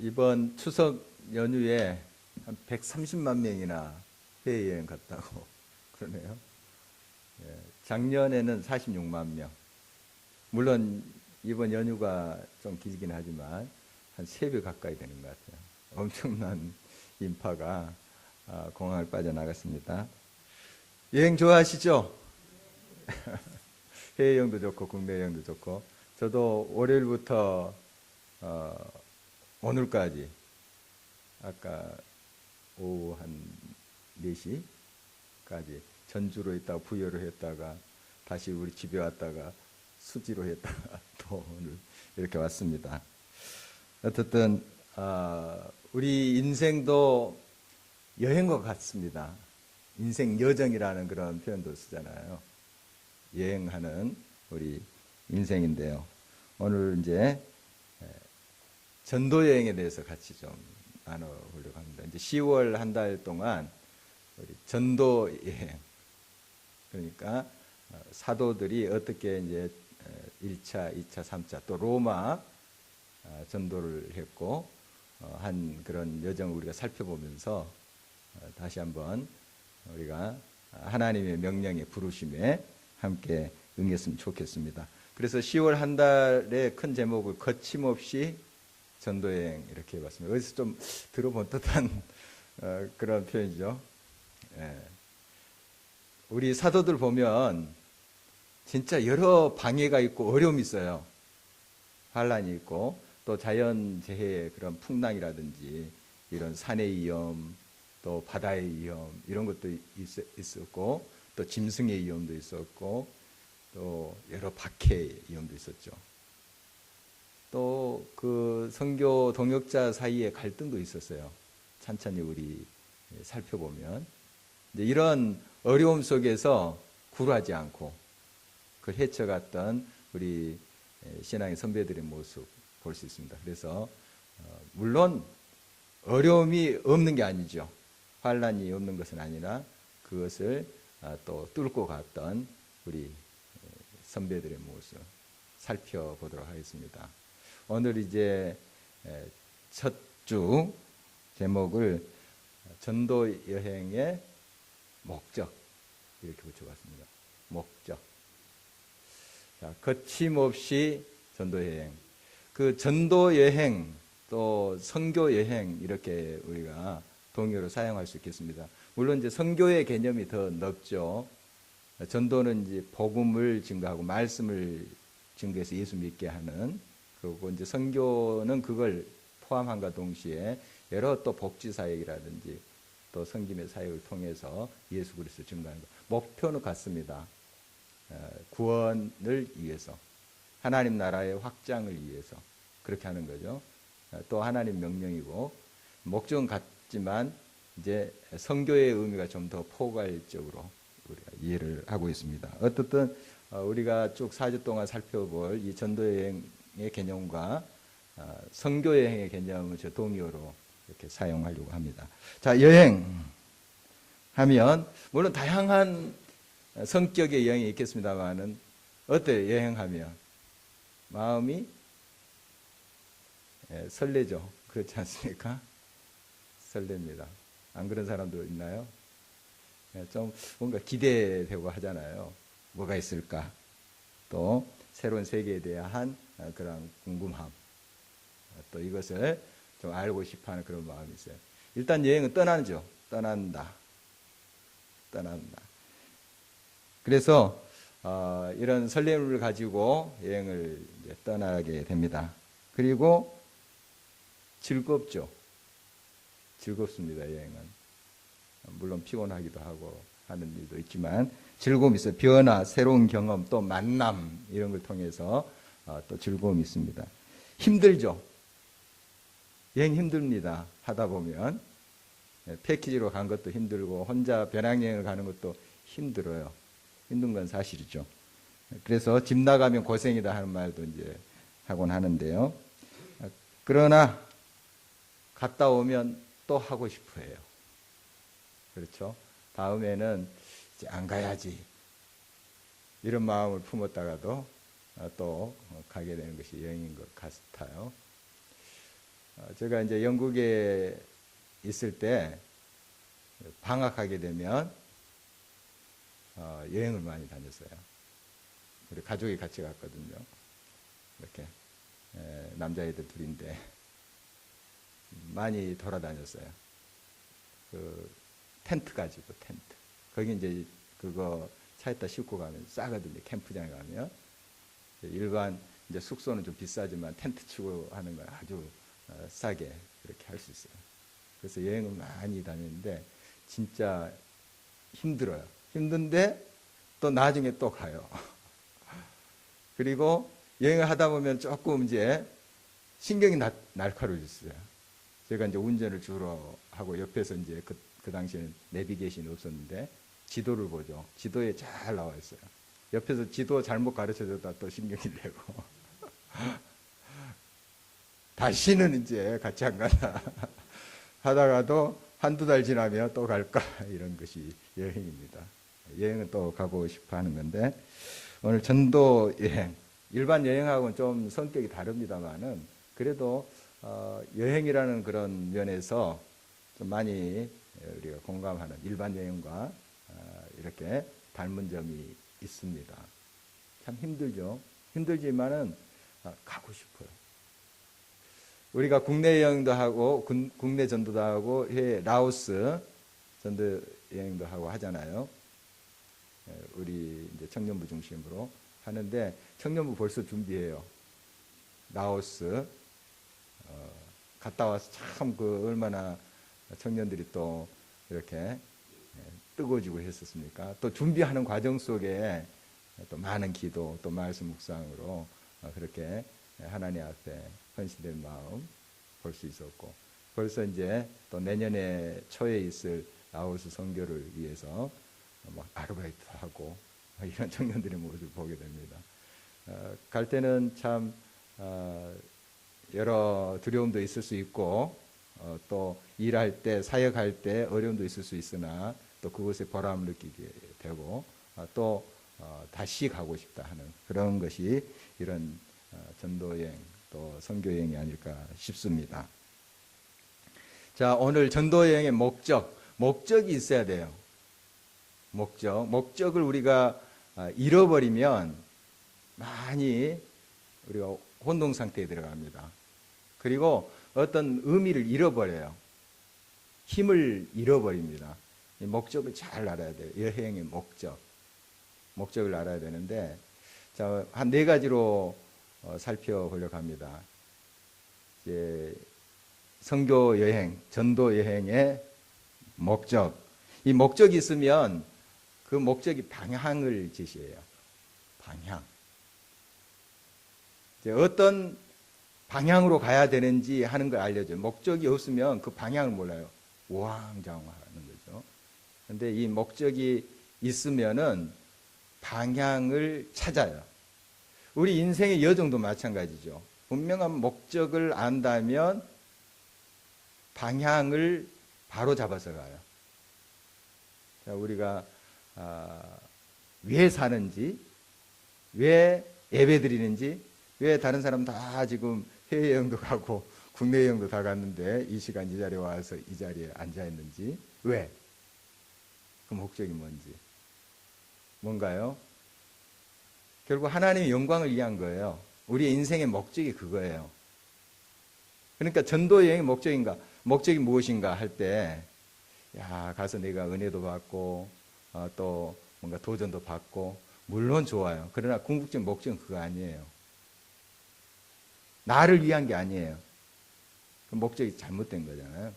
이번 추석 연휴에 한 130만 명이나 해외여행 갔다고 그러네요. 예, 작년에는 46만 명. 물론 이번 연휴가 좀 길긴 하지만 한 3배 가까이 되는 것 같아요. 엄청난 인파가 공항을 빠져나갔습니다. 여행 좋아하시죠? 해외여행도 좋고 국내 여행도 좋고. 저도 월요일부터 오늘까지 아까 오후 한 4시까지 전주로 있다가 부여로 했다가 다시 우리 집에 왔다가 수지로 했다가 또 오늘 이렇게 왔습니다. 어쨌든 우리 인생도 여행과 같습니다. 인생 여정이라는 그런 표현도 쓰잖아요. 여행하는 우리 인생인데요. 오늘 이제 전도 여행에 대해서 같이 좀 나눠보려고 합니다. 이제 10월 한 달 동안 우리 전도 여행, 그러니까 사도들이 어떻게 이제 1차, 2차, 3차 또 로마 전도를 했고 한 그런 여정을 우리가 살펴보면서 다시 한번 우리가 하나님의 명령에 부르심에 함께 응했으면 좋겠습니다. 그래서 10월 한 달의 큰 제목을 거침없이 전도여행 이렇게 해봤습니다. 어디서 좀 들어본 듯한 그런 표현이죠. 예. 우리 사도들 보면 진짜 여러 방해가 있고 어려움이 있어요. 환란이 있고 또 자연재해의 그런 풍랑이라든지 이런 산의 위험 또 바다의 위험 이런 것도 있었고 또 짐승의 위험도 있었고 또 여러 박해의 위험도 있었죠. 또 그 선교 동역자 사이에 갈등도 있었어요. 찬찬히 우리 살펴보면 이런 어려움 속에서 굴하지 않고 그걸 헤쳐갔던 우리 신앙의 선배들의 모습 볼 수 있습니다. 그래서 물론 어려움이 없는 게 아니죠. 환란이 없는 것은 아니라 그것을 또 뚫고 갔던 우리 선배들의 모습 살펴보도록 하겠습니다. 오늘 이제 첫 주 제목을 전도 여행의 목적 이렇게 붙여봤습니다. 목적. 자, 거침없이 전도 여행. 그 전도 여행 또 선교 여행 이렇게 우리가 동의어로 사용할 수 있겠습니다. 물론 이제 선교의 개념이 더 넓죠. 전도는 이제 복음을 증거하고 말씀을 증거해서 예수 믿게 하는, 그리고 이제 선교는 그걸 포함함과 동시에 여러 또 복지 사역이라든지 또 섬김의 사역을 통해서 예수 그리스도 증거하는 것. 목표는 같습니다. 구원을 위해서, 하나님 나라의 확장을 위해서 그렇게 하는 거죠. 또 하나님 명령이고 목적은 같지만 이제 선교의 의미가 좀 더 포괄적으로 우리가 이해를 하고 있습니다. 어떻든 우리가 쭉 4주 동안 살펴볼 이 전도여행의 개념과 선교여행의 개념을 저 동의어로 이렇게 사용하려고 합니다. 자, 여행하면 물론 다양한 성격의 여행이 있겠습니다만은 어때요? 여행하면 마음이 설레죠. 그렇지 않습니까? 설렙니다. 안 그런 사람도 있나요? 좀 뭔가 기대되고 하잖아요. 뭐가 있을까? 또 새로운 세계에 대한 그런 궁금함, 또 이것을 좀 알고 싶어하는 그런 마음이 있어요. 일단 여행은 떠나죠. 떠난다. 그래서 이런 설렘을 가지고 여행을 이제 떠나게 됩니다. 그리고 즐겁죠. 즐겁습니다. 여행은. 물론 피곤하기도 하고 하는 일도 있지만 즐거움이 있어요. 변화, 새로운 경험, 또 만남 이런 걸 통해서 또 즐거움이 있습니다. 힘들죠. 여행 힘듭니다. 하다 보면 패키지로 간 것도 힘들고 혼자 배낭여행을 가는 것도 힘들어요. 힘든 건 사실이죠. 그래서 집 나가면 고생이다 하는 말도 이제 하곤 하는데요. 그러나 갔다 오면 또 하고 싶어 해요. 그렇죠? 다음에는 이제 안 가야지. 이런 마음을 품었다가도 또 가게 되는 것이 여행인 것 같아요. 제가 이제 영국에 있을 때 방학하게 되면 여행을 많이 다녔어요. 우리 가족이 같이 갔거든요. 이렇게 남자애들 둘인데 많이 돌아다녔어요. 그 텐트 가지고 텐트. 거기 이제 그거 차에다 싣고 가면 싸거든요. 캠프장에 가면 일반 이제 숙소는 좀 비싸지만 텐트 치고 하는 건 아주 싸게 그렇게 할 수 있어요. 그래서 여행을 많이 다녔는데 진짜 힘들어요. 힘든데 또 나중에 또 가요. 그리고 여행을 하다 보면 조금 이제 신경이 날카로워졌어요. 제가 이제 운전을 주로 하고 옆에서 이제 그 당시에는 내비게이션이 없었는데 지도를 보죠. 지도에 잘 나와 있어요. 옆에서 지도 잘못 가르쳐줬다 또 신경이 되고 다시는 이제 같이 안 간다 하다가도 한두 달 지나면 또 갈까 이런 것이 여행입니다. 여행은 또 가고 싶어 하는 건데 오늘 전도 여행 일반 여행하고는 좀 성격이 다릅니다만은 그래도 여행이라는 그런 면에서 좀 많이 우리가 공감하는 일반 여행과 이렇게 닮은 점이 있습니다. 참 힘들죠. 힘들지만은 가고 싶어요. 우리가 국내 여행도 하고 국내 전도도 하고 라오스 전도 여행도 하고 하잖아요. 우리 이제 청년부 중심으로 하는데 청년부 벌써 준비해요. 라오스 갔다 와서 참 그 얼마나 청년들이 또 이렇게 뜨거워지고 했었습니까? 또 준비하는 과정 속에 또 많은 기도 또 말씀 묵상으로 그렇게 하나님 앞에 헌신된 마음 볼 수 있었고 벌써 이제 또 내년에 초에 있을 라오스 선교를 위해서 막 아르바이트 하고 이런 청년들의 모습을 보게 됩니다. 갈 때는 참 여러 두려움도 있을 수 있고 또 일할 때 사역할 때 어려움도 있을 수 있으나 또 그것에 보람을 느끼게 되고 또 다시 가고 싶다 하는 그런 것이 이런 전도여행 또 선교여행이 아닐까 싶습니다. 자, 오늘 전도여행의 목적이 있어야 돼요. 목적을 우리가 잃어버리면 많이 우리가 혼동 상태에 들어갑니다. 그리고 어떤 의미를 잃어버려요. 힘을 잃어버립니다. 이 목적을 잘 알아야 돼요. 여행의 목적을 알아야 되는데 자, 한 4가지로 살펴보려고 합니다. 이제 선교 여행, 전도 여행의 목적. 이 목적이 있으면 그 목적이 방향을 제시해요. 방향. 이제 어떤 방향으로 가야 되는지 하는 걸 알려줘요. 목적이 없으면 그 방향을 몰라요. 우왕좌왕하는 거죠. 그런데 이 목적이 있으면은 방향을 찾아요. 우리 인생의 여정도 마찬가지죠. 분명한 목적을 안다면 방향을 바로 잡아서 가요. 자, 우리가 왜 사는지, 왜 예배 드리는지, 왜 다른 사람 다 지금 해외여행도 가고 국내 여행도 다 갔는데 이 시간 이 자리에 와서 이 자리에 앉아 있는지, 왜? 그 목적이 뭔지. 뭔가요? 결국 하나님의 영광을 위한 거예요. 우리의 인생의 목적이 그거예요. 그러니까 전도 여행의 목적이 무엇인가 할 때, 야, 가서 내가 은혜도 받고, 또 뭔가 도전도 받고, 물론 좋아요. 그러나 궁극적인 목적은 그거 아니에요. 나를 위한 게 아니에요. 그 목적이 잘못된 거잖아요.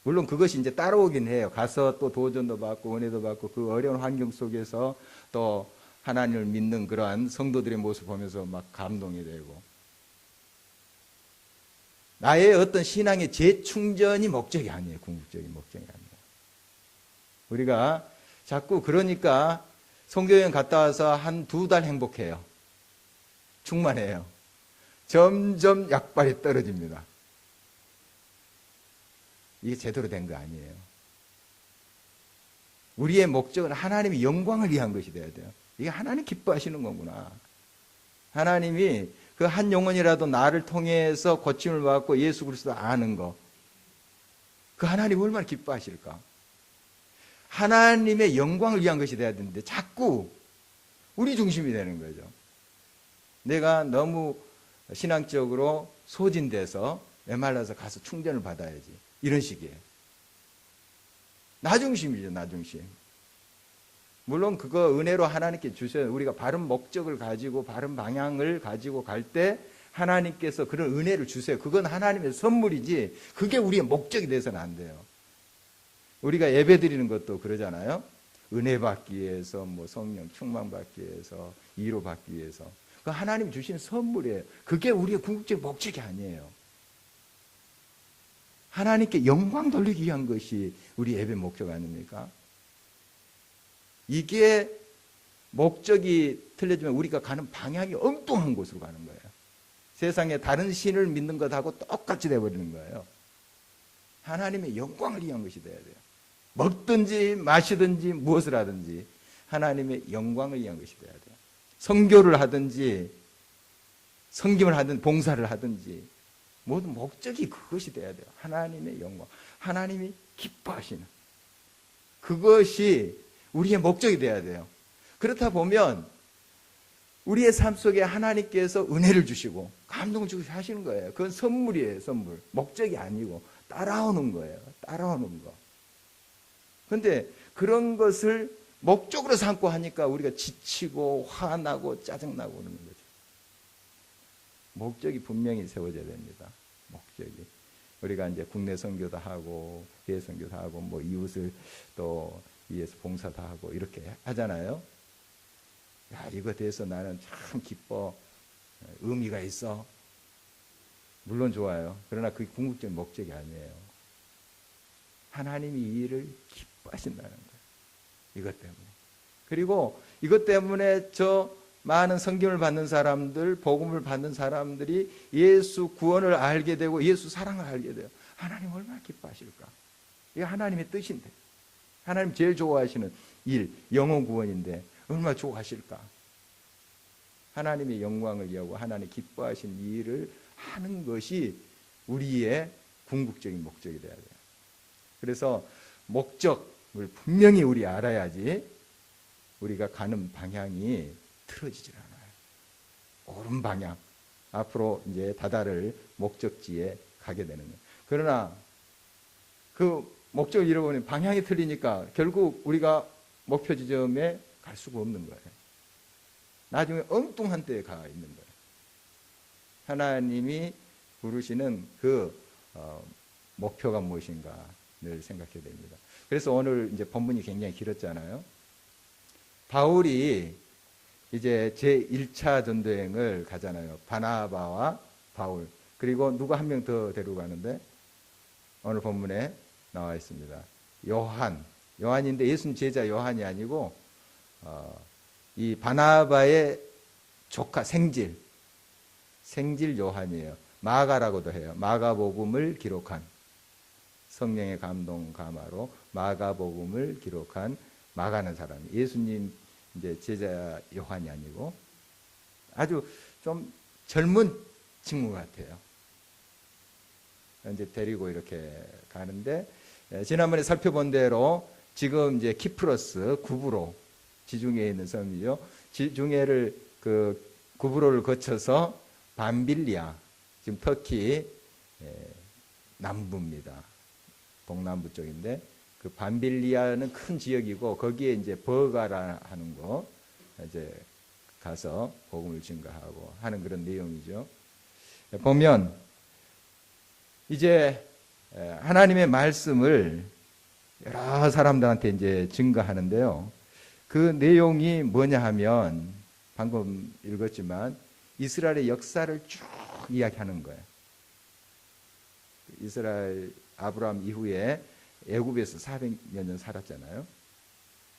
물론 그것이 이제 따라오긴 해요. 가서 또 도전도 받고, 은혜도 받고, 그 어려운 환경 속에서 또 하나님을 믿는 그러한 성도들의 모습 보면서 막 감동이 되고. 나의 어떤 신앙의 재충전이 목적이 아니에요. 궁극적인 목적이 아니에요. 우리가 자꾸 그러니까 선교여행 갔다 와서 한 2달 행복해요. 충만해요. 점점 약발이 떨어집니다. 이게 제대로 된 거 아니에요. 우리의 목적은 하나님의 영광을 위한 것이 돼야 돼요. 이게 하나님 기뻐하시는 거구나. 하나님이 그 그 한 영혼이라도 나를 통해서 고침을 받고 예수 그리스도 아는 거, 그 하나님 얼마나 기뻐하실까? 하나님의 영광을 위한 것이 돼야 되는데 자꾸 우리 중심이 되는 거죠. 내가 너무 신앙적으로 소진돼서 메말라서 가서 충전을 받아야지, 이런 식이에요. 나 중심이죠, 나 중심. 물론 그거 은혜로 하나님께 주셔요. 우리가 바른 목적을 가지고 바른 방향을 가지고 갈 때 하나님께서 그런 은혜를 주세요. 그건 하나님의 선물이지 그게 우리의 목적이 돼서는 안 돼요. 우리가 예배 드리는 것도 그러잖아요. 은혜 받기 위해서, 뭐 성령 충만 받기 위해서, 위로 받기 위해서. 그 하나님 주신 선물이에요. 그게 우리의 궁극적인 목적이 아니에요. 하나님께 영광 돌리기 위한 것이 우리 예배 목적 아닙니까? 이게 목적이 틀려지면 우리가 가는 방향이 엉뚱한 곳으로 가는 거예요. 세상에 다른 신을 믿는 것하고 똑같이 돼버리는 거예요. 하나님의 영광을 위한 것이 돼야 돼요. 먹든지 마시든지 무엇을 하든지 하나님의 영광을 위한 것이 돼야 돼요. 선교를 하든지 섬김을 하든지 봉사를 하든지 모든 목적이 그것이 돼야 돼요. 하나님의 영광, 하나님이 기뻐하시는 그것이 우리의 목적이 돼야 돼요. 그렇다 보면 우리의 삶 속에 하나님께서 은혜를 주시고 감동을 주시고 하시는 거예요. 그건 선물이에요, 선물. 목적이 아니고 따라오는 거예요. 따라오는 거. 그런데 그런 것을 목적으로 삼고 하니까 우리가 지치고 화나고 짜증나고 그러는 거죠. 목적이 분명히 세워져야 됩니다. 목적이. 우리가 이제 국내 선교도 하고 해외 선교도 하고 뭐 이웃을 또 위해서 봉사도 하고 이렇게 하잖아요. 야, 이거 대해서 나는 참 기뻐. 의미가 있어. 물론 좋아요. 그러나 그게 궁극적인 목적이 아니에요. 하나님이 이 일을 기뻐하신다는 거예요. 이것 때문에. 그리고 이것 때문에 저 많은 성경을 받는 사람들, 복음을 받는 사람들이 예수 구원을 알게 되고 예수 사랑을 알게 돼요. 하나님 얼마나 기뻐하실까? 이게 하나님의 뜻인데. 하나님 제일 좋아하시는 일, 영혼 구원인데 얼마나 좋아하실까? 하나님의 영광을 위하고 하나님 기뻐하신 일을 하는 것이 우리의 궁극적인 목적이 돼야 돼요. 그래서 목적을 분명히 우리 알아야지 우리가 가는 방향이 틀어지질 않아요. 옳은 방향. 앞으로 이제 다다를 목적지에 가게 되는 거예요. 그러나 그 목적을 잃어버리면 방향이 틀리니까 결국 우리가 목표 지점에 갈 수가 없는 거예요. 나중에 엉뚱한 데에 가 있는 거예요. 하나님이 부르시는 그 목표가 무엇인가 늘 생각해야 됩니다. 그래서 오늘 이제 본문이 굉장히 길었잖아요. 바울이 이제 제1차 전도여행을 가잖아요. 바나바와 바울. 그리고 누구 한 명 더 데리고 가는데 오늘 본문에 나와 있습니다. 요한인데 예수님 제자 요한이 아니고 이 바나바의 조카 생질 요한이에요. 마가라고도 해요. 마가복음을 기록한 성령의 감동 감화로 마가복음을 기록한 마가는 사람이 예수님 이제 제자 요한이 아니고 아주 좀 젊은 친구 같아요. 이제 데리고 이렇게 가는데 지난번에 살펴본 대로 지금 이제 키프로스 구브로 지중해에 있는 섬이죠. 지중해를 그 구브로를 거쳐서 밤빌리아 지금 터키 남부입니다. 동남부 쪽인데 그 밤빌리아는 큰 지역이고 거기에 이제 버가라 하는 거 이제 가서 복음을 증거하고 하는 그런 내용이죠. 보면 이제 하나님의 말씀을 여러 사람들한테 이제 증거하는데요. 그 내용이 뭐냐 하면 방금 읽었지만 이스라엘의 역사를 쭉 이야기하는 거예요. 이스라엘 아브라함 이후에 애굽에서 400여 년 살았잖아요.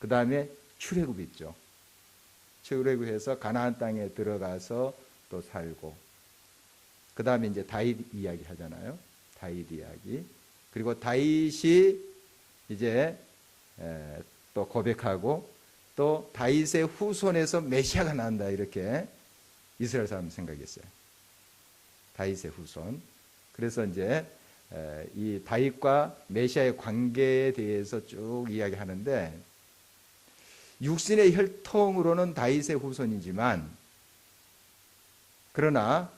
그 다음에 출애굽이 있죠. 출애굽해서 가나안 땅에 들어가서 또 살고 그 다음에 이제 다윗 이야기 하잖아요. 다윗 이야기. 그리고 다윗이 이제 또 고백하고 또 다윗의 후손에서 메시아가 난다 이렇게 이스라엘 사람 생각했어요. 다윗의 후손. 그래서 이제 이 다윗과 메시아의 관계에 대해서 쭉 이야기하는데, 육신의 혈통으로는 다윗의 후손이지만, 그러나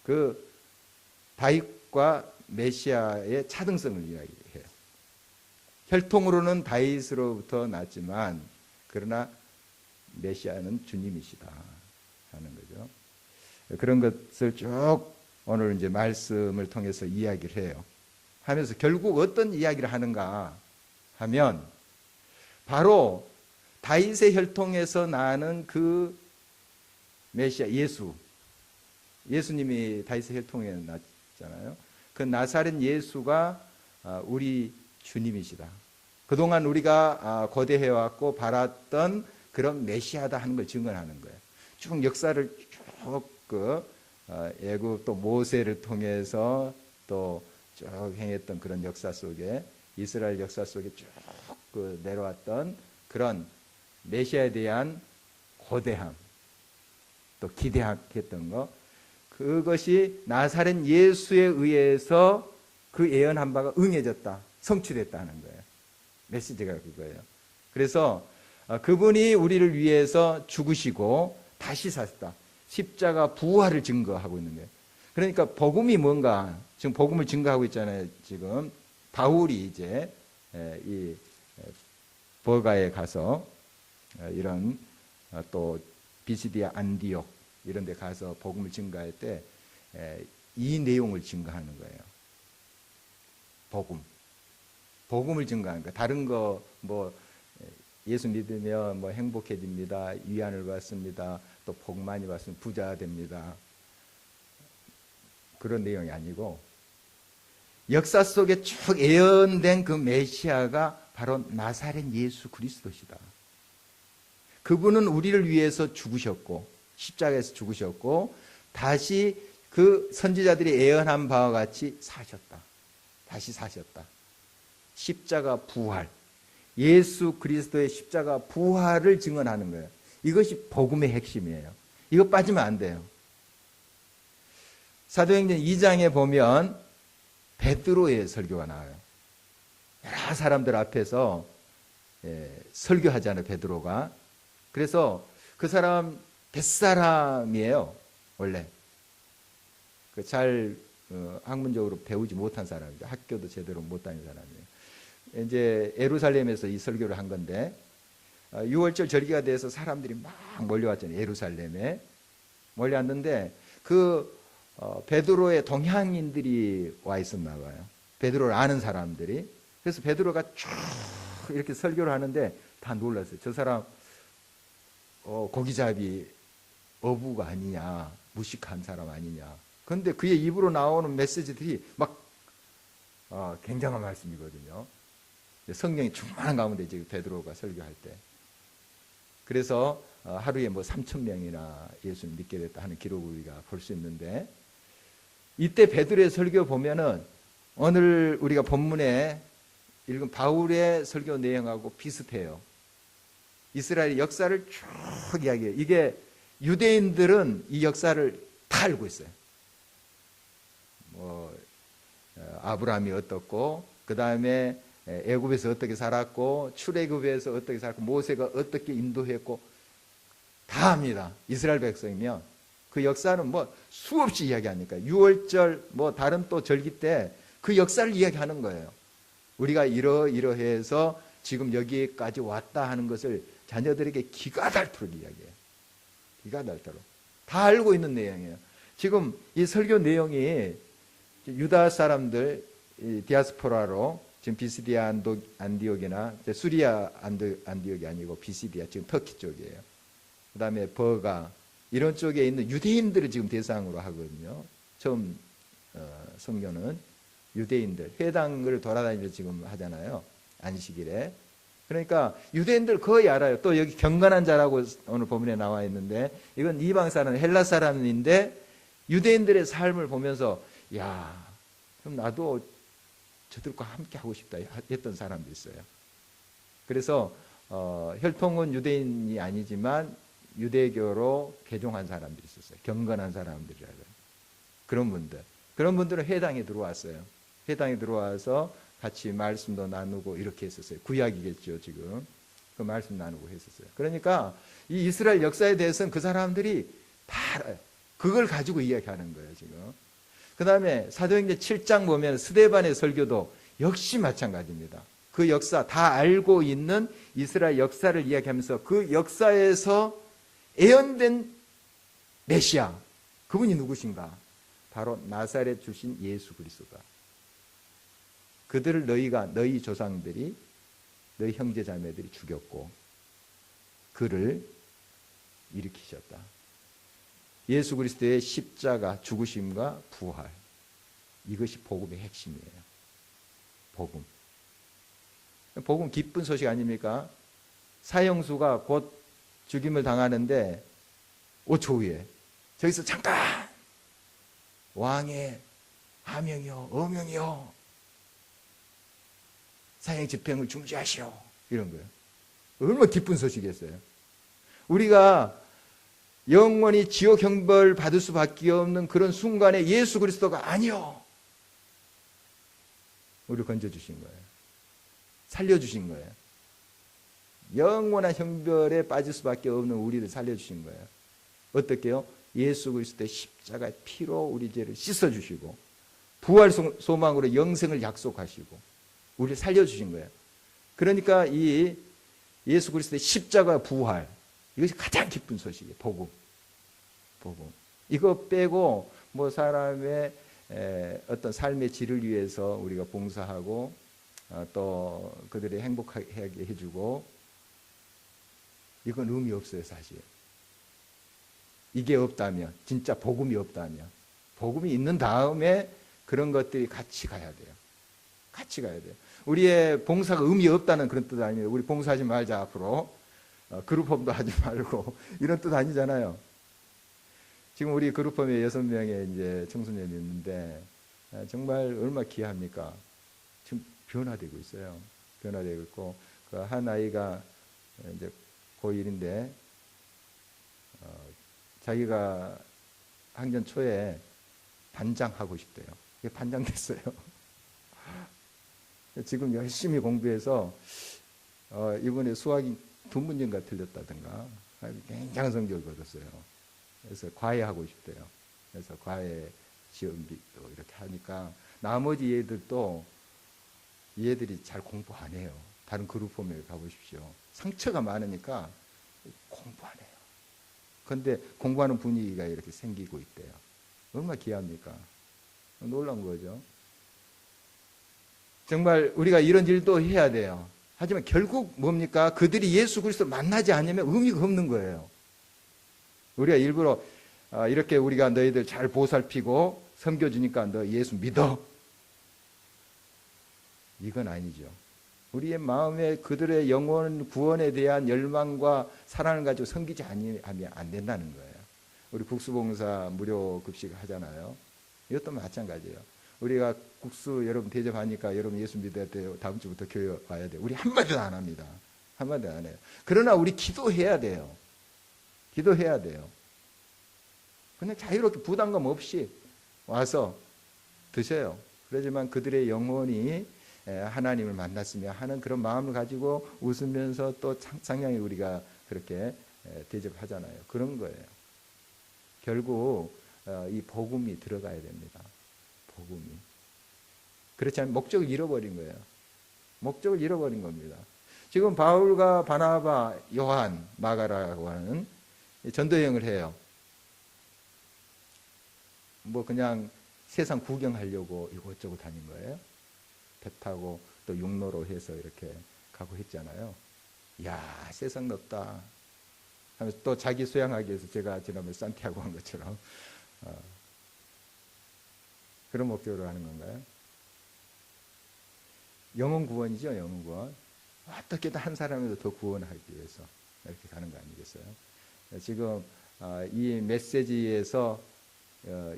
그 다윗과 메시아의 차등성을 이야기해요. 혈통으로는 다윗으로부터 났지만 그러나 메시아는 주님이시다 하는 거죠. 그런 것을 쭉 오늘 이제 말씀을 통해서 이야기를 해요. 하면서 결국 어떤 이야기를 하는가 하면, 바로 다윗의 혈통에서 나는 그 메시아 예수님이 다윗의 혈통에 났잖아요. 그 나사렛 예수가 우리 주님이시다. 그동안 우리가 고대해왔고 바랐던 그런 메시아다 하는 걸 증언하는 거예요. 쭉 역사를 쭉 애굽 또 모세를 통해서 또 쭉 행했던 그런 역사 속에, 이스라엘 역사 속에 쭉 내려왔던 그런 메시아에 대한 고대함, 또 기대했던 거, 그것이 나사렛 예수에 의해서 그 예언한 바가 응해졌다, 성취됐다는 거예요. 메시지가 그거예요. 그래서 그분이 우리를 위해서 죽으시고 다시 사셨다. 십자가 부활을 증거하고 있는 거예요. 그러니까 복음이 뭔가, 지금 복음을 증거하고 있잖아요. 지금 바울이 이제 이 버가에 가서 이런 또 비시디아 안디옥 이런 데 가서 복음을 증거할 때 이 내용을 증거하는 거예요. 복음을 증거하는 거예요. 다른 거 뭐 예수 믿으면 뭐 행복해집니다, 위안을 받습니다, 또 복 많이 받습니다, 부자 됩니다, 그런 내용이 아니고, 역사 속에 쭉 예언된 그 메시아가 바로 나사렛 예수 그리스도시다. 그분은 우리를 위해서 죽으셨고 십자가에서 죽으셨고 다시 그 선지자들이 예언한 바와 같이 사셨다. 다시 사셨다. 십자가 부활, 예수 그리스도의 십자가 부활을 증언하는 거예요. 이것이 복음의 핵심이에요. 이거 빠지면 안 돼요. 사도행전 2장에 보면 베드로의 설교가 나와요. 여러 사람들 앞에서 설교하잖아요, 베드로가. 그래서 그 사람 뱃사람이에요, 원래. 잘 학문적으로 배우지 못한 사람이죠. 학교도 제대로 못 다닌 사람이에요. 이제 예루살렘에서 이 설교를 한 건데, 6월절 절기가 돼서 사람들이 막 몰려왔잖아요. 예루살렘에 몰려왔는데 그 베드로의 동향인들이 와 있었나 봐요. 베드로를 아는 사람들이. 그래서 베드로가 쭉 이렇게 설교를 하는데 다 놀랐어요. 저 사람 고기잡이 어부가 아니냐, 무식한 사람 아니냐. 그런데 그의 입으로 나오는 메시지들이 막 굉장한 말씀이거든요. 성령이 충만한 가운데 지금 베드로가 설교할 때. 그래서 하루에 뭐 3,000명이나 예수를 믿게 됐다 하는 기록을 우리가 볼 수 있는데, 이때 베드로의 설교 보면은 오늘 우리가 본문에 읽은 바울의 설교 내용하고 비슷해요. 이스라엘 역사를 쭉 이야기해요. 이게 유대인들은 이 역사를 다 알고 있어요. 뭐 아브라함이 어떻고, 그 다음에 애굽에서 어떻게 살았고, 출애굽에서 어떻게 살았고, 모세가 어떻게 인도했고 다 압니다. 이스라엘 백성이면 그 역사는 뭐 수없이 이야기하니까. 6월절 뭐 다른 또 절기 때 그 역사를 이야기하는 거예요. 우리가 이러해서 지금 여기까지 왔다 하는 것을 자녀들에게 기가 닳도록 이야기해요. 기가 닳도록. 다 알고 있는 내용이에요. 지금 이 설교 내용이 유다 사람들 디아스포라로 지금 비시디아 안디옥이나 수리아 안디옥이 아니고 비시디아 지금 터키 쪽이에요. 그 다음에 버가 이런 쪽에 있는 유대인들을 지금 대상으로 하거든요. 처음 성경은 유대인들 회당을 돌아다니면서 지금 하잖아요, 안식일에. 그러니까 유대인들 거의 알아요. 또 여기 경건한 자라고 오늘 본문에 나와 있는데, 이건 이방 사람, 헬라 사람인데 유대인들의 삶을 보면서 야, 그럼 나도 저들과 함께 하고 싶다 했던 사람도 있어요. 그래서 혈통은 유대인이 아니지만 유대교로 개종한 사람들이 있었어요. 경건한 사람들이라고요. 그런 분들은 회당에 들어왔어요. 회당에 들어와서 같이 말씀도 나누고 이렇게 했었어요. 구약이겠죠, 지금. 그 말씀 나누고 했었어요. 그러니까 이 이스라엘 역사에 대해서는 그 사람들이 다 알아요. 그걸 가지고 이야기하는 거예요, 지금. 그 다음에 사도행전 7장 보면 스데반의 설교도 역시 마찬가지입니다. 그 역사 다 알고 있는 이스라엘 역사를 이야기하면서 그 역사에서 예언된 메시아, 그분이 누구신가? 바로 나사렛 출신 예수 그리스도다. 그들을 너희 조상들이, 너희 형제 자매들이 죽였고 그를 일으키셨다. 예수 그리스도의 십자가, 죽으심과 부활, 이것이 복음의 핵심이에요. 복음. 복음 기쁜 소식 아닙니까? 사형수가 곧 죽임을 당하는데 5초 후에 저기서 잠깐 왕의 하명이요 어명이요 사형 집행을 중지하시오, 이런 거예요. 얼마나 기쁜 소식이겠어요. 우리가 영원히 지옥 형벌 받을 수밖에 없는 그런 순간에 예수 그리스도가 아니요, 우리를 건져주신 거예요. 살려주신 거예요. 영원한 형벌에 빠질 수밖에 없는 우리를 살려주신 거예요. 어떻게요? 예수 그리스도의 십자가의 피로 우리 죄를 씻어주시고 부활 소망으로 영생을 약속하시고 우리를 살려주신 거예요. 그러니까 이 예수 그리스도의 십자가 부활, 이것이 가장 기쁜 소식이에요. 복음. 이거 빼고 뭐 사람의 어떤 삶의 질을 위해서 우리가 봉사하고 또 그들이 행복하게 해주고, 이건 의미 없어요, 사실. 이게 없다면, 진짜 복음이 없다면, 복음이 있는 다음에 그런 것들이 같이 가야 돼요. 같이 가야 돼요. 우리의 봉사가 의미 없다는 그런 뜻 아니에요. 우리 봉사하지 말자, 앞으로. 그룹홈도 하지 말고, 이런 뜻 아니잖아요. 지금 우리 그룹홈에 6명의 이제 청소년이 있는데, 정말 얼마나 귀합니까? 지금 변화되고 있어요. 변화되고 있고, 그 한 아이가 이제 고1인데, 자기가 학년 초에 반장하고 싶대요. 반장 됐어요. 지금 열심히 공부해서 이번에 수학이 2문제인가 틀렸다든가 굉장한 성적을 거뒀어요. 그래서 과외하고 싶대요. 그래서 과외 시험비도 이렇게 하니까 나머지 얘들도 얘들이 잘 공부 안 해요. 다른 그룹홈에 가보십시오. 상처가 많으니까 공부 안 해요. 그런데 공부하는 분위기가 이렇게 생기고 있대요. 얼마나 귀합니까? 놀라운 거죠. 정말 우리가 이런 일도 해야 돼요. 하지만 결국 뭡니까? 그들이 예수 그리스도를 만나지 않으면 의미가 없는 거예요. 우리가 일부러 이렇게 우리가 너희들 잘 보살피고 섬겨주니까 너 예수 믿어, 이건 아니죠. 우리의 마음에 그들의 영혼 구원에 대한 열망과 사랑을 가지고 섬기지 않으면 안 된다는 거예요. 우리 국수봉사 무료 급식 하잖아요. 이것도 마찬가지예요. 우리가 국수 여러분 대접하니까 여러분 예수 믿어야 돼요. 다음 주부터 교회 와야 돼요. 우리 한마디도 안 합니다. 한마디도 안 해요. 그러나 우리 기도해야 돼요. 기도해야 돼요. 그냥 자유롭게 부담감 없이 와서 드셔요. 그러지만 그들의 영혼이 하나님을 만났으며 하는 그런 마음을 가지고 웃으면서 또 상냥히 우리가 그렇게 대접하잖아요. 그런 거예요. 결국 이 복음이 들어가야 됩니다. 복음이. 그렇지 않으면 목적을 잃어버린 거예요. 목적을 잃어버린 겁니다. 지금 바울과 바나바, 요한, 마가라고 하는 전도여행을 해요. 뭐 그냥 세상 구경하려고 이곳저곳 다닌 거예요. 배 타고 또 육로로 해서 이렇게 가고 했잖아요. 이야, 세상 넓다 하면서 또 자기 소양하기 위해서 제가 지난번에 산티아고 한 것처럼 그런 목적으로 하는 건가요? 영혼 구원이죠, 영혼 구원. 어떻게든 한 사람이라도 더 구원하기 위해서 이렇게 가는 거 아니겠어요? 지금 이 메시지에서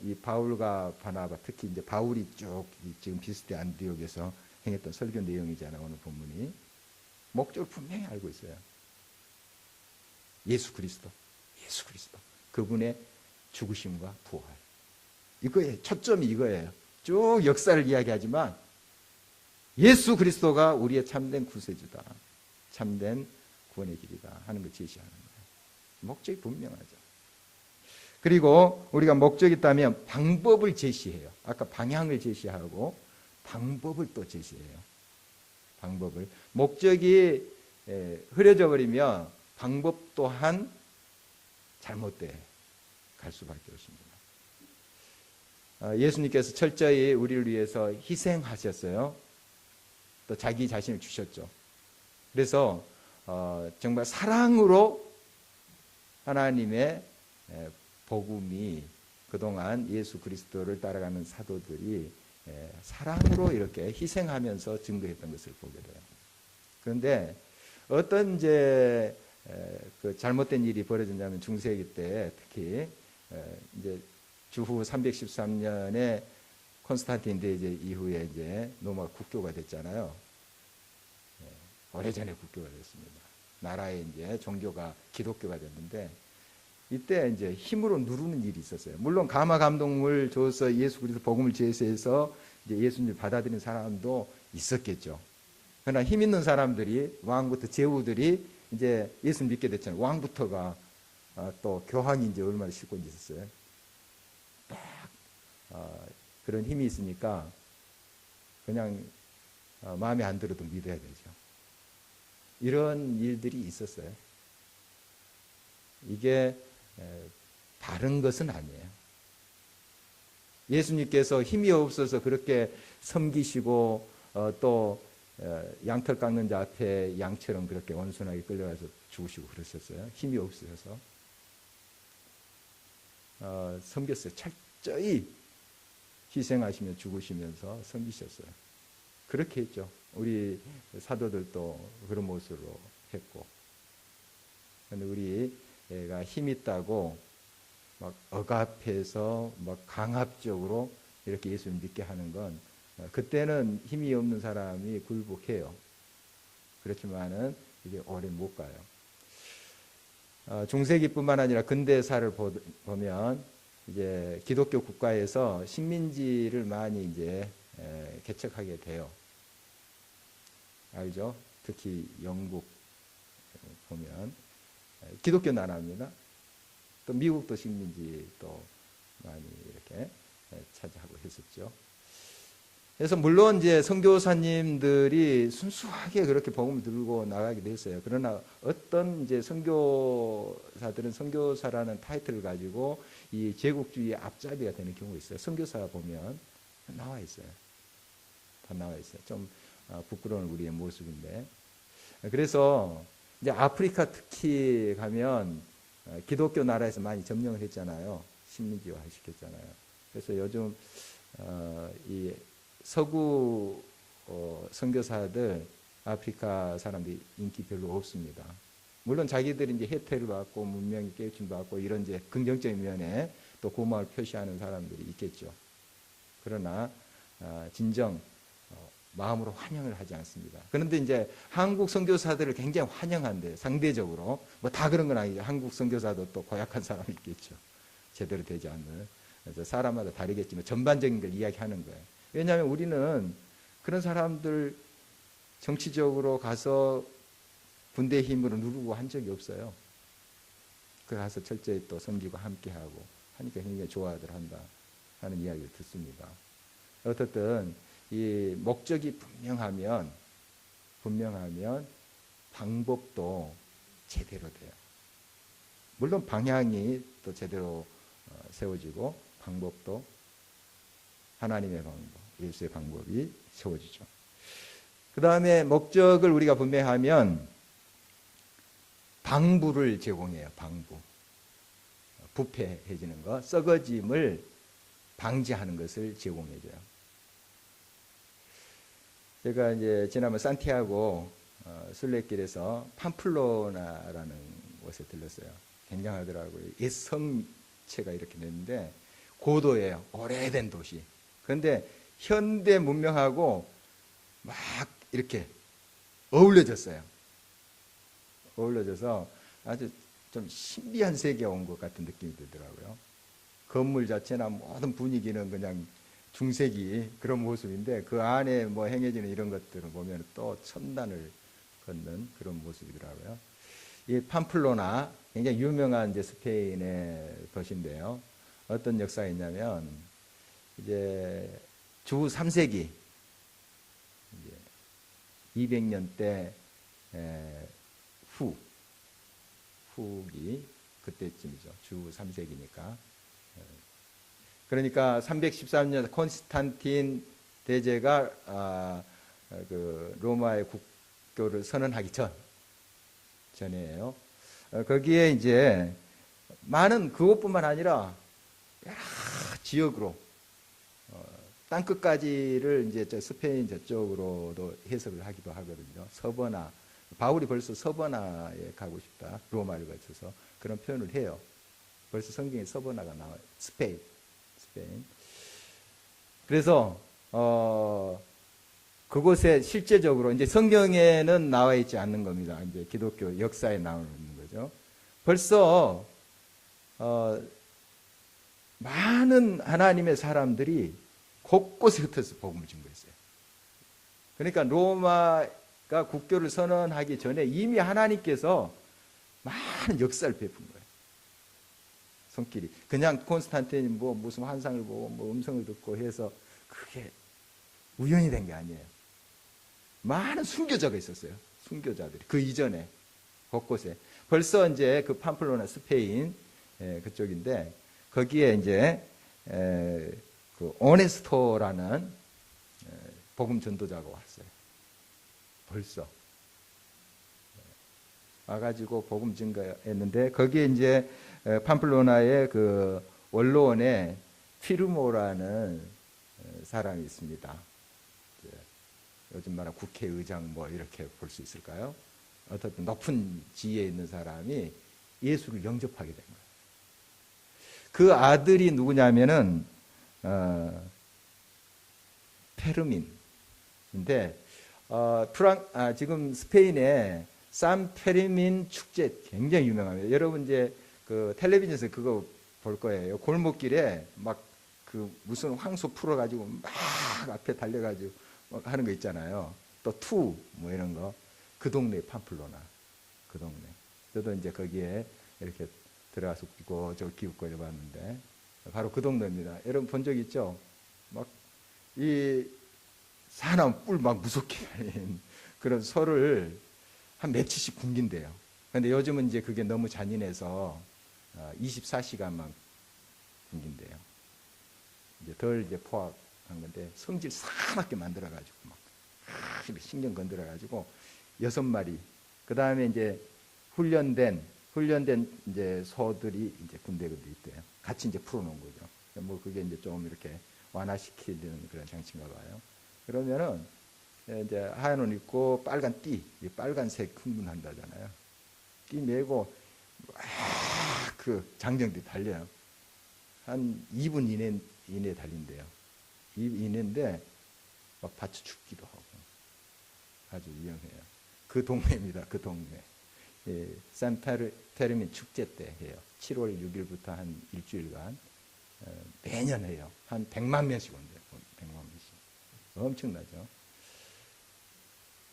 이 바울과 바나바, 특히 이제 바울이 쭉 지금 비스대 안디옥에서 행했던 설교 내용이잖아요. 오늘 본문이 목적을 분명히 알고 있어요. 예수 그리스도, 예수 그리스도, 그분의 죽으심과 부활. 이거에 초점이 이거예요. 쭉 역사를 이야기하지만 예수 그리스도가 우리의 참된 구세주다, 참된 구원의 길이다 하는 걸 제시하는 거예요. 목적이 분명하죠. 그리고 우리가 목적이 있다면 방법을 제시해요. 아까 방향을 제시하고 방법을 또 제시해요. 방법을. 목적이 흐려져 버리면 방법 또한 잘못돼 갈 수밖에 없습니다. 예수님께서 철저히 우리를 위해서 희생하셨어요. 또 자기 자신을 주셨죠. 그래서 정말 사랑으로 하나님의 복음이 그동안 예수 그리스도를 따라가는 사도들이 사랑으로 이렇게 희생하면서 증거했던 것을 보게 돼요. 그런데 어떤 이제 그 잘못된 일이 벌어졌냐면 중세기 때 특히 이제 주후 313년에 콘스탄틴 대제 이후에 이제 로마 국교가 됐잖아요. 오래전에 국교가 됐습니다. 나라의 이제 종교가 기독교가 됐는데 이때 이제 힘으로 누르는 일이 있었어요. 물론 가마 감동을 줘서 예수 그리스도 복음을 제시해서 이제 예수님을 받아들인 사람도 있었겠죠. 그러나 힘 있는 사람들이 왕부터 제후들이 이제 예수 믿게 됐잖아요. 왕부터가 또 교황이 이제 얼마나 싣고 있었어요. 딱 그런 힘이 있으니까 그냥 마음에 안 들어도 믿어야 되죠. 이런 일들이 있었어요. 이게 바른 것은 아니에요. 예수님께서 힘이 없어서 그렇게 섬기시고 또 양털 깎는 자 앞에 양처럼 그렇게 온순하게 끌려가서 죽으시고 그러셨어요. 힘이 없으셔서 섬겼어요. 철저히 희생하시며 죽으시면서 섬기셨어요. 그렇게 했죠. 우리 사도들도 그런 모습으로 했고. 그런데 우리가 힘 있다고 막 억압해서 막 강압적으로 이렇게 예수를 믿게 하는 건 그때는 힘이 없는 사람이 굴복해요. 그렇지만은 이게 오래 못 가요. 중세기뿐만 아니라 근대사를 보면 이제 기독교 국가에서 식민지를 많이 이제 개척하게 돼요. 알죠? 특히 영국 보면 기독교 나라입니다. 또 미국도 식민지 또 많이 이렇게 차지하고 했었죠. 그래서 물론 이제 선교사님들이 순수하게 그렇게 복음을 들고 나가기도 했어요. 그러나 어떤 이제 선교사들은 선교사라는 타이틀을 가지고 이 제국주의의 앞잡이가 되는 경우가 있어요. 선교사 보면 나와 있어요. 다 나와 있어요. 좀 부끄러운 우리의 모습인데. 그래서 이제 아프리카 특히 가면 기독교 나라에서 많이 점령을 했잖아요. 식민지화 시켰잖아요. 그래서 요즘 이 서구 선교사들 아프리카 사람들이 인기 별로 없습니다. 물론 자기들이 이제 혜택을 받고 문명이 깨우침 받고 이런 이제 긍정적인 면에 또 고마움을 표시하는 사람들이 있겠죠. 그러나 진정 마음으로 환영을 하지 않습니다. 그런데 이제 한국 선교사들을 굉장히 환영한대요. 상대적으로 뭐 다 그런 건 아니죠. 한국 선교사도 또 고약한 사람이 있겠죠. 제대로 되지 않는. 그래서 사람마다 다르겠지만 전반적인 걸 이야기하는 거예요. 왜냐하면 우리는 그런 사람들 정치적으로 가서 군대 힘으로 누르고 한 적이 없어요. 그 가서 철저히 또 섬기고 함께하고 하니까 굉장히 좋아들 한다 하는 이야기를 듣습니다. 어떻든 이 목적이 분명하면 방법도 제대로 돼요. 물론 방향이 또 제대로 세워지고 방법도 하나님의 방법, 예수의 방법이 세워지죠. 그 다음에 목적을 우리가 분명하면 방부를 제공해요. 방부. 부패해지는 것, 썩어짐을 방지하는 것을 제공해줘요. 제가 이제 지난번 산티아고 순례길에서 팜플로나라는 곳에 들렀어요. 굉장하더라고요. 옛 성체가 이렇게 됐는데 고도예요. 오래된 도시. 그런데 현대 문명하고 막 이렇게 어울려졌어요. 어울려져서 아주 좀 신비한 세계에 온 것 같은 느낌이 들더라고요. 건물 자체나 모든 분위기는 그냥 중세기 그런 모습인데 그 안에 뭐 행해지는 이런 것들을 보면 또 첨단을 걷는 그런 모습이더라고요. 이 팜플로나 굉장히 유명한 이제 스페인의 도시인데요. 어떤 역사가 있냐면 이제 주 3세기 200년대 후기 그때쯤이죠. 주 3세기니까. 그러니까 313년 콘스탄틴 대제가 그 로마의 국교를 선언하기 전이에요. 거기에 이제 많은 그것뿐만 아니라 여러 지역으로 땅 끝까지를 이제 저 스페인 저쪽으로도 해석을 하기도 하거든요. 서버나 바울이 벌써 서버나에 가고 싶다. 로마를 거쳐서 그런 표현을 해요. 벌써 성경에 서버나가 나와요. 스페인. 그래서 그곳에 실제적으로 이제 성경에는 나와 있지 않는 겁니다. 이제 기독교 역사에 나오는 거죠. 벌써 많은 하나님의 사람들이 곳곳에 흩어서 복음을 증거했어요. 그러니까 로마가 국교를 선언하기 전에 이미 하나님께서 많은 역사를 베푼 거예요. 손길이. 그냥 콘스탄틴이 뭐 무슨 환상을 보고 뭐 음성을 듣고 해서 그게 우연히 된 게 아니에요. 많은 순교자가 있었어요. 순교자들이. 그 이전에 곳곳에. 벌써 이제 그 팜플로나 스페인 그쪽인데 거기에 이제 그 오네스토라는 복음 전도자가 왔어요. 벌써 와가지고 복음 증거했는데 거기에 이제 팜플로나의 그 원로원에 피르모라는 사람이 있습니다. 요즘 말하는 국회의장 뭐 이렇게 볼 수 있을까요? 어떻든 높은 지위에 있는 사람이 예수를 영접하게 된 거예요. 그 아들이 누구냐면은 페르민인데 지금 스페인에 산페르민 축제 굉장히 유명합니다. 여러분 이제 그 텔레비전에서 그거 볼 거예요. 골목길에 막 그 무슨 황소 풀어가지고 막 앞에 달려가지고 막 하는 거 있잖아요. 또 투 뭐 이런 거. 그 동네 팜플로나 그 동네. 저도 이제 거기에 이렇게 들어가서 저거 기웃거 해봤는데 바로 그 동네입니다. 여러분 본 적 있죠? 막 이 사나운 뿔 막 무섭게 달린 그런 소를 한 며칠씩 굶긴대요. 근데 요즘은 이제 그게 너무 잔인해서 24시간만 굶긴대요. 이제 덜 이제 포악한 건데 성질 사납게 만들어가지고 막 신경 건드려가지고 6마리. 그 다음에 이제 훈련된 이제 소들이 이제 군대가 있대요. 같이 이제 풀어놓은 거죠. 뭐 그게 이제 좀 이렇게 완화시키는 그런 장치인가 봐요. 그러면은 이제 하얀 옷 입고 빨간 띠, 빨간색 흥분한다잖아요. 띠 메고 그 장정들이 달려요. 한 2분 이내 달린대요. 2분 이내인데 막 받쳐 죽기도 하고 아주 위험해요. 그 동네입니다. 그 동네. 예, 산페르민 축제 때 해요. 7월 6일부터 한 일주일간 매년 해요. 한 100만 명씩 온대요. 100만 명씩. 엄청나죠.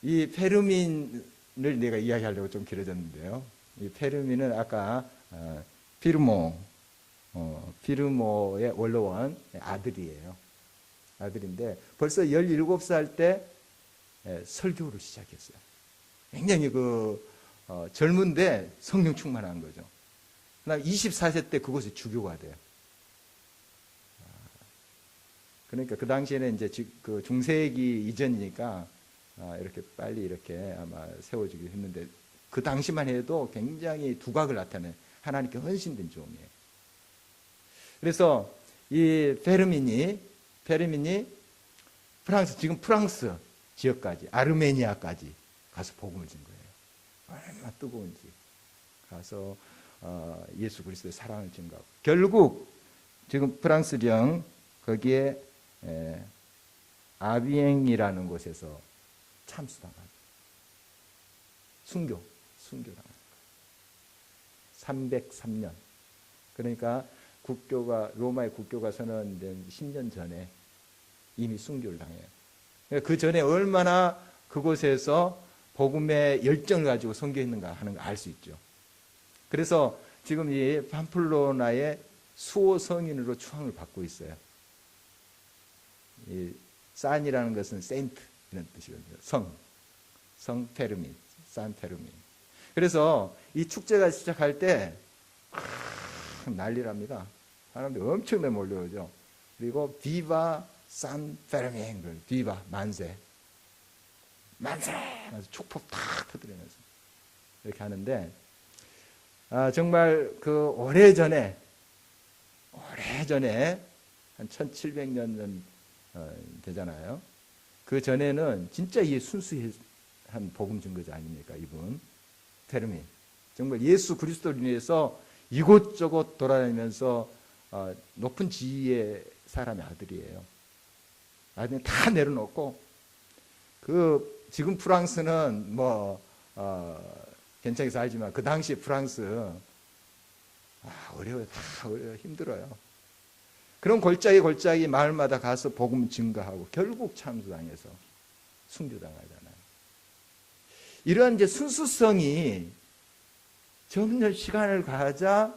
이 페르민을 내가 이야기하려고 좀 길어졌는데요. 이 페르민은 아까 피르모의 원로원 아들이에요. 아들인데 벌써 17살 때 설교를 시작했어요. 굉장히 젊은데 성령 충만한 거죠. 그다음 24세 때 그곳에 주교가 돼요. 그러니까 그 당시에는 이제 그 중세기 이전이니까 이렇게 빨리 이렇게 아마 세워지게 했는데 그 당시만 해도 굉장히 두각을 나타내 하나님께 헌신된 종이에요. 그래서 이 페르민이 지금 프랑스 지역까지 아르메니아까지 가서 복음을 준 거예요. 얼마나 뜨거운지 가서 예수 그리스도의 사랑을 증거하고 결국 지금 프랑스령 거기에 아비앵이라는 곳에서 참수당하고 순교당하는 거예요. 303년. 그러니까 로마의 국교가 선언된 10년 전에 이미 순교를 당해요. 그 전에 얼마나 그곳에서 복음의 열정을 가지고 선교했는가 하는 걸 알 수 있죠. 그래서 지금 이 팜플로나의 수호 성인으로 추앙을 받고 있어요. 이 산이라는 것은 세인트 이런 뜻이거든요. 성 페르민, 산 페르민. 그래서 이 축제가 시작할 때 난리랍니다. 사람들이 엄청나게 몰려오죠. 그리고 비바 산 페르민, 비바 만세, 만세, 축포 탁 터뜨리면서 이렇게 하는데 정말 그 오래전에 한 1700년 전 되잖아요. 그 전에는 진짜 이 순수한 복음 증거자 아닙니까? 이분 페르민 정말 예수 그리스도를 위해서 이곳저곳 돌아다니면서 높은 지위의 사람의 아들이에요. 아들은 다 내려놓고 지금 프랑스는 괜찮게 살지만 그 당시 프랑스 어려워요. 다 어려워요. 힘들어요. 그런 골짜기 마을마다 가서 복음 증거하고 결국 참수당해서 순교당하잖아요. 이런 이제 순수성이 점점 시간을 가자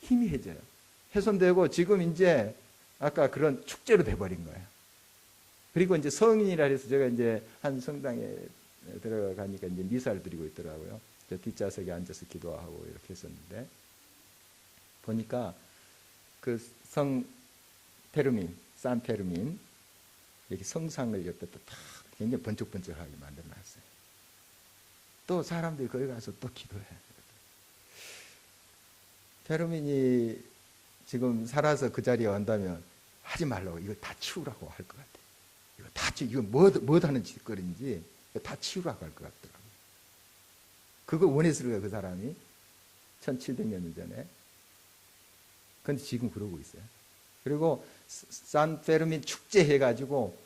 희미해져요. 훼손되고 지금 이제 아까 그런 축제로 돼버린 거예요. 그리고 이제 성인이라 해서 제가 이제 한 성당에 들어가니까 이제 미사를 드리고 있더라고요. 저 뒷좌석에 앉아서 기도하고 이렇게 했었는데 보니까 그 성 페르민, 산 페르민 이렇게 성상을 옆에다 딱 굉장히 번쩍번쩍하게 만들어놨어요. 또 사람들이 거기 가서 또 기도해요. 페르민이 지금 살아서 그 자리에 온다면 하지 말라고 이거 다 치우라고 할 것 같아요. 이거 다 이거 뭐 하는 짓거리인지 다 치우라고 할 것 같더라고요. 그거 원했을 거예요, 그 사람이 1700년 전에. 그런데 지금 그러고 있어요. 그리고 산 페르민 축제 해가지고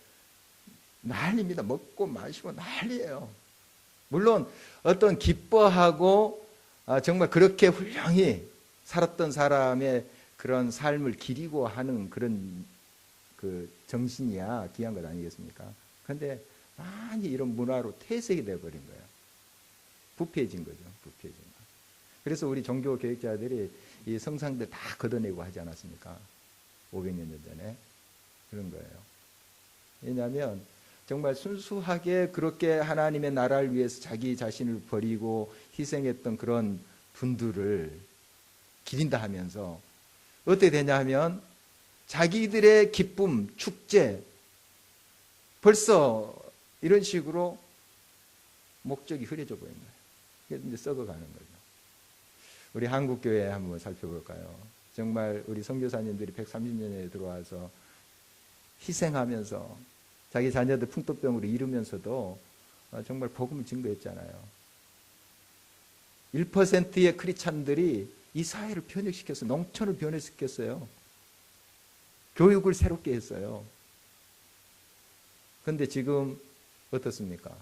난리입니다. 먹고 마시고 난리예요. 물론 어떤 기뻐하고 정말 그렇게 훌륭히 살았던 사람의 그런 삶을 기리고 하는 그런 그 정신이야 귀한 것 아니겠습니까? 그런데 많이 이런 문화로 퇴색이 되어버린 거예요. 부패해진 거죠. 부패해진 거. 그래서 우리 종교 교육자들이 이 성상들 다 걷어내고 하지 않았습니까? 500년 전에. 그런 거예요. 왜냐하면 정말 순수하게 그렇게 하나님의 나라를 위해서 자기 자신을 버리고 희생했던 그런 분들을 기린다 하면서 어떻게 되냐 하면 자기들의 기쁨, 축제 벌써 이런 식으로 목적이 흐려져 보인 거예요. 그래서 이제 썩어가는 거죠. 우리 한국교회 한번 살펴볼까요? 정말 우리 선교사님들이 130년에 들어와서 희생하면서 자기 자녀들 풍토병으로 이루면서도 정말 복음을 증거했잖아요. 1%의 크리스찬들이 이 사회를 변혁시켰어요. 농촌을 변혁시켰어요. 교육을 새롭게 했어요. 그런데 지금 어떻습니까?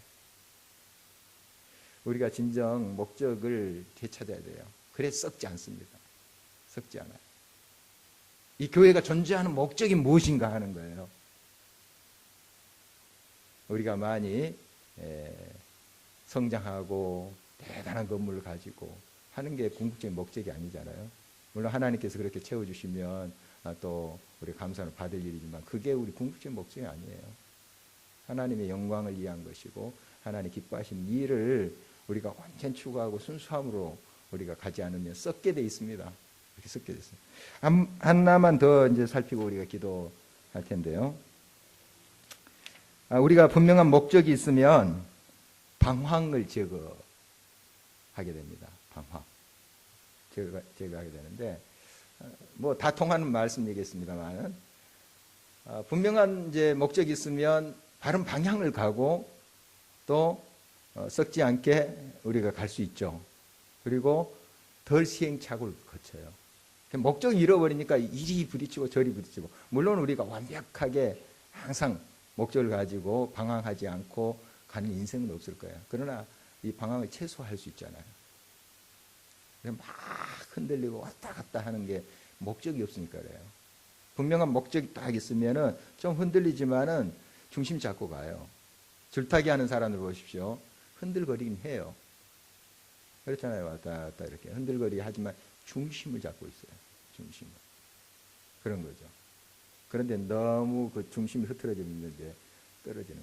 우리가 진정 목적을 되찾아야 돼요. 그래 썩지 않습니다. 썩지 않아요. 이 교회가 존재하는 목적이 무엇인가 하는 거예요. 우리가 많이 성장하고 대단한 건물을 가지고 하는 게 궁극적인 목적이 아니잖아요. 물론 하나님께서 그렇게 채워주시면 또 우리 감사를 받을 일이지만 그게 우리 궁극적인 목적이 아니에요. 하나님의 영광을 위한 것이고 하나님 기뻐하시는 일을 우리가 완전 추구하고 순수함으로 우리가 가지 않으면 썩게 돼 있습니다. 이렇게 썩게 됐어요. 하나만 더 이제 살피고 우리가 기도할 텐데요. 우리가 분명한 목적이 있으면 방황을 제거하게 됩니다. 방황 제거하게 되는데 뭐 다 통하는 말씀이겠습니다만 분명한 이제 목적이 있으면 바른 방향을 가고 또 썩지 않게 우리가 갈 수 있죠. 그리고 덜 시행착오를 거쳐요. 목적을 잃어버리니까 이리 부딪히고 저리 부딪히고 물론 우리가 완벽하게 항상 목적을 가지고 방황하지 않고 가는 인생은 없을 거예요. 그러나 이 방황을 최소화할 수 있잖아요. 막 흔들리고 왔다 갔다 하는 게 목적이 없으니까 그래요. 분명한 목적이 딱 있으면은 좀 흔들리지만은 중심 잡고 가요. 줄타기 하는 사람들 보십시오. 흔들거리긴 해요. 그렇잖아요. 왔다 갔다 이렇게 흔들거리게 하지만 중심을 잡고 있어요. 중심을. 그런 거죠. 그런데 너무 그 중심이 흐트러져 있는데 떨어지는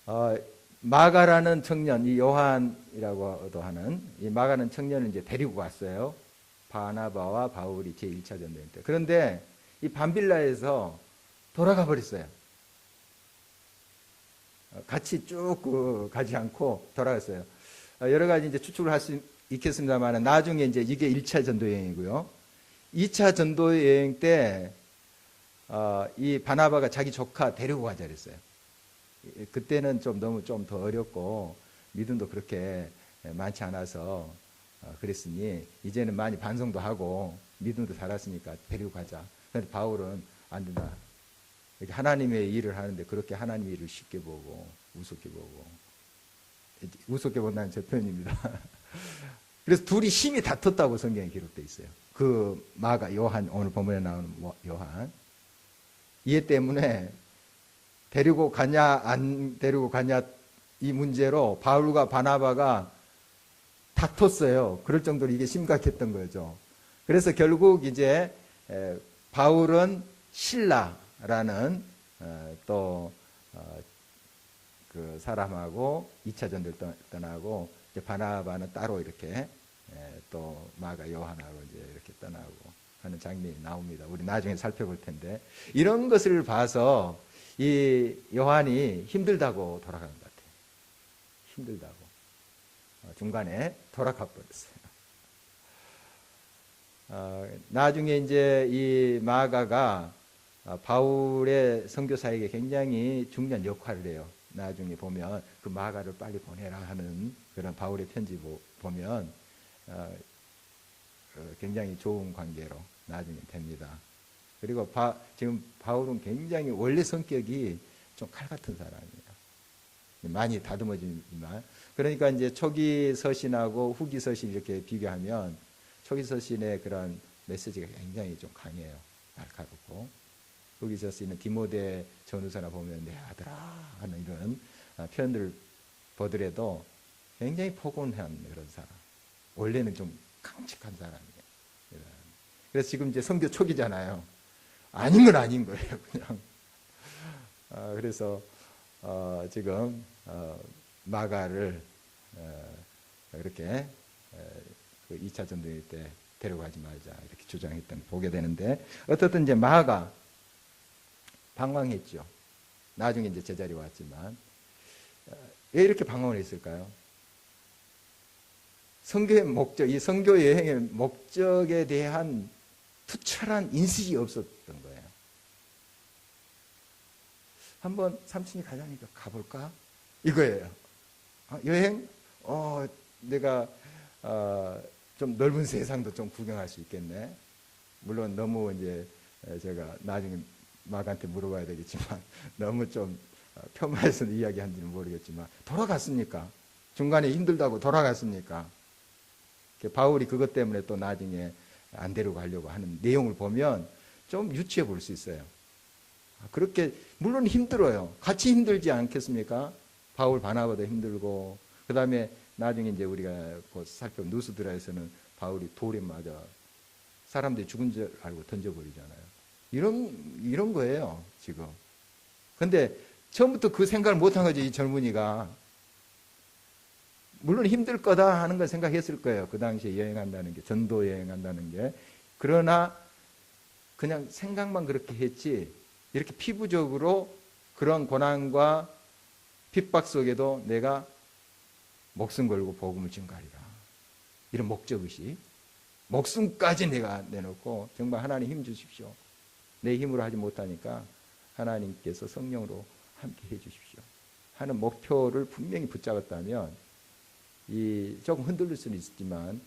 거잖아요. 마가라는 청년, 이 요한이라고도 하는 이 마가는 청년을 이제 데리고 갔어요. 바나바와 바울이 제1차 전도행 때. 그런데 이 밤빌라에서 돌아가 버렸어요. 같이 쭉 가지 않고 돌아갔어요. 여러 가지 이제 추측을 할 수 있겠습니다만 나중에 이제 이게 1차 전도 여행이고요. 2차 전도 여행 때 이 바나바가 자기 조카 데리고 가자 그랬어요. 그때는 좀 너무 좀 더 어렸고 믿음도 그렇게 많지 않아서 그랬으니 이제는 많이 반성도 하고 믿음도 자랐으니까 데리고 가자. 그런데 바울은 안 된다. 이렇게 하나님의 일을 하는데 그렇게 하나님의 일을 쉽게 보고 우습게 보고, 우습게 본다는 제 표현입니다. 그래서 둘이 힘이 다퉜다고 성경에 기록되어 있어요. 그 마가 요한, 오늘 본문에 나오는 요한. 이해 때문에 데리고 가냐 안 데리고 가냐 이 문제로 바울과 바나바가 다퉜어요. 그럴 정도로 이게 심각했던 거죠. 그래서 결국 이제 바울은 신라라는 또 그 사람하고 2차 전도를 떠나고 이제 바나바는 따로 이렇게 또 마가 요한하고 이제 이렇게 떠나고 하는 장면이 나옵니다. 우리 나중에 살펴볼 텐데 이런 것을 봐서 이 요한이 힘들다고 돌아간 것 같아요. 힘들다고 중간에 돌아가 버렸어요. 나중에 이제 이 마가가 바울의 선교 사역에 굉장히 중요한 역할을 해요. 나중에 보면 그 마가를 빨리 보내라 하는 그런 바울의 편지 보면 굉장히 좋은 관계로 나중에 됩니다. 그리고 지금 바울은 굉장히 원래 성격이 좀 칼 같은 사람이에요. 많이 다듬어지지만 그러니까 이제 초기 서신하고 후기 서신 이렇게 비교하면 초기 서신의 그런 메시지가 굉장히 좀 강해요. 날카롭고 후기 서신은 디모데 전후서나 보면 내 아들아 하는 이런 표현들을 보더라도 굉장히 포근한 그런 사람. 원래는 좀 강직한 사람이에요. 그래서 지금 이제 선교 초기잖아요. 아닌 건 아닌 거예요, 그냥. 그래서 지금 마가를 이렇게 그 2차 전도 때 데려가지 말자 이렇게 주장했던 보게 되는데 어떻든 이제 마가 방황했죠. 나중에 이제 제자리 왔지만 왜 이렇게 방황을 했을까요? 선교의 목적, 이 선교 여행의 목적에 대한 투철한 인식이 없었던 거예요. 한번 삼촌이 가자니까 가볼까? 이거예요. 여행? 내가 좀 넓은 세상도 좀 구경할 수 있겠네. 물론 너무 이제 제가 나중에 마가한테 물어봐야 되겠지만 너무 좀 폄하해서 이야기한지는 모르겠지만 돌아갔습니까? 중간에 힘들다고 돌아갔습니까? 바울이 그것 때문에 또 나중에 안 데리고 가려고 하는 내용을 보면 좀 유추해 볼 수 있어요. 그렇게 물론 힘들어요. 같이 힘들지 않겠습니까? 바울 바나바도 힘들고 그 다음에 나중에 이제 우리가 살펴본 누스드라에서는 바울이 돌에 맞아 사람들이 죽은 줄 알고 던져버리잖아요. 이런 거예요 지금. 근데 처음부터 그 생각을 못한 거죠. 이 젊은이가. 물론 힘들 거다 하는 걸 생각했을 거예요. 그 당시에 여행한다는 게, 전도 여행한다는 게. 그러나 그냥 생각만 그렇게 했지 이렇게 피부적으로 그런 고난과 핍박 속에도 내가 목숨 걸고 복음을 증거하리라. 이런 목적의식. 목숨까지 내가 내놓고 정말 하나님 힘 주십시오. 내 힘으로 하지 못하니까 하나님께서 성령으로 함께 해 주십시오. 하는 목표를 분명히 붙잡았다면 조금 흔들릴 수는 있지만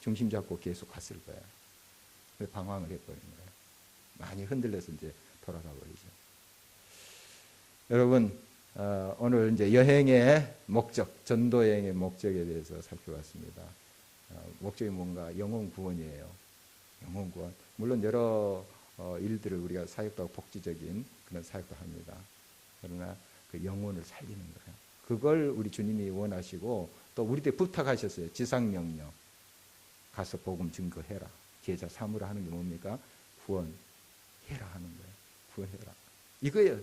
중심 잡고 계속 갔을 거예요. 그래서 방황을 해버린 거예요. 많이 흔들려서 이제 돌아가 버리죠. 여러분, 오늘 이제 여행의 목적, 전도 여행의 목적에 대해서 살펴봤습니다. 목적이 뭔가 영혼 구원이에요. 영혼 구원. 물론 여러 일들을 우리가 사역도 복지적인 그런 사역도 합니다. 그러나 그 영혼을 살리는 거예요. 그걸 우리 주님이 원하시고 또 우리한테 부탁하셨어요. 지상명령. 가서 복음 증거해라. 제자 삼으라 하는 게 뭡니까? 구원해라 하는 거예요. 구원해라. 이거예요.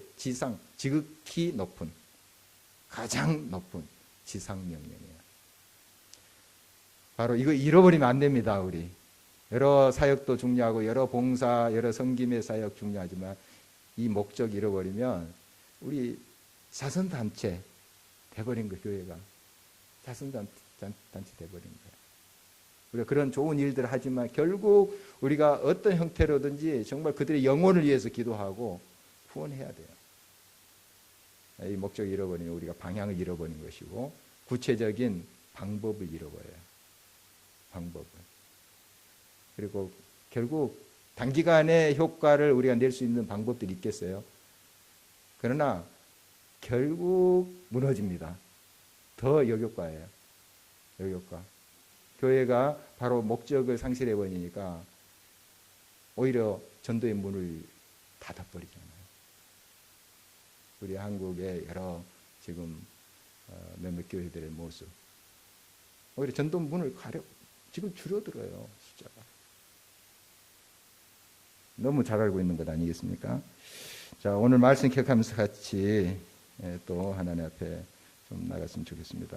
지극히 높은, 가장 높은 지상명령이에요. 바로 이거 잃어버리면 안 됩니다. 우리 여러 사역도 중요하고 여러 봉사, 여러 섬김의 사역 중요하지만 이 목적 잃어버리면 우리 자선단체 돼버린 거, 교회가 자선단체 돼버린 거예요. 우리가 그런 좋은 일들을 하지만 결국 우리가 어떤 형태로든지 정말 그들의 영혼을 위해서 기도하고 후원해야 돼요. 이 목적을 잃어버리면 우리가 방향을 잃어버린 것이고 구체적인 방법을 잃어버려요. 방법을. 그리고 결국 단기간에 효과를 우리가 낼 수 있는 방법들이 있겠어요. 그러나 결국 무너집니다. 더 역효과예요. 역효과. 교회가 바로 목적을 상실해버리니까 오히려 전도의 문을 닫아버리잖아요. 우리 한국의 여러 지금 몇몇 교회들의 모습. 오히려 전도 문을 지금 줄어들어요. 숫자가. 너무 잘 알고 있는 것 아니겠습니까? 자, 오늘 말씀 기억하면서 같이 또 하나님 앞에 좀 나갔으면 좋겠습니다.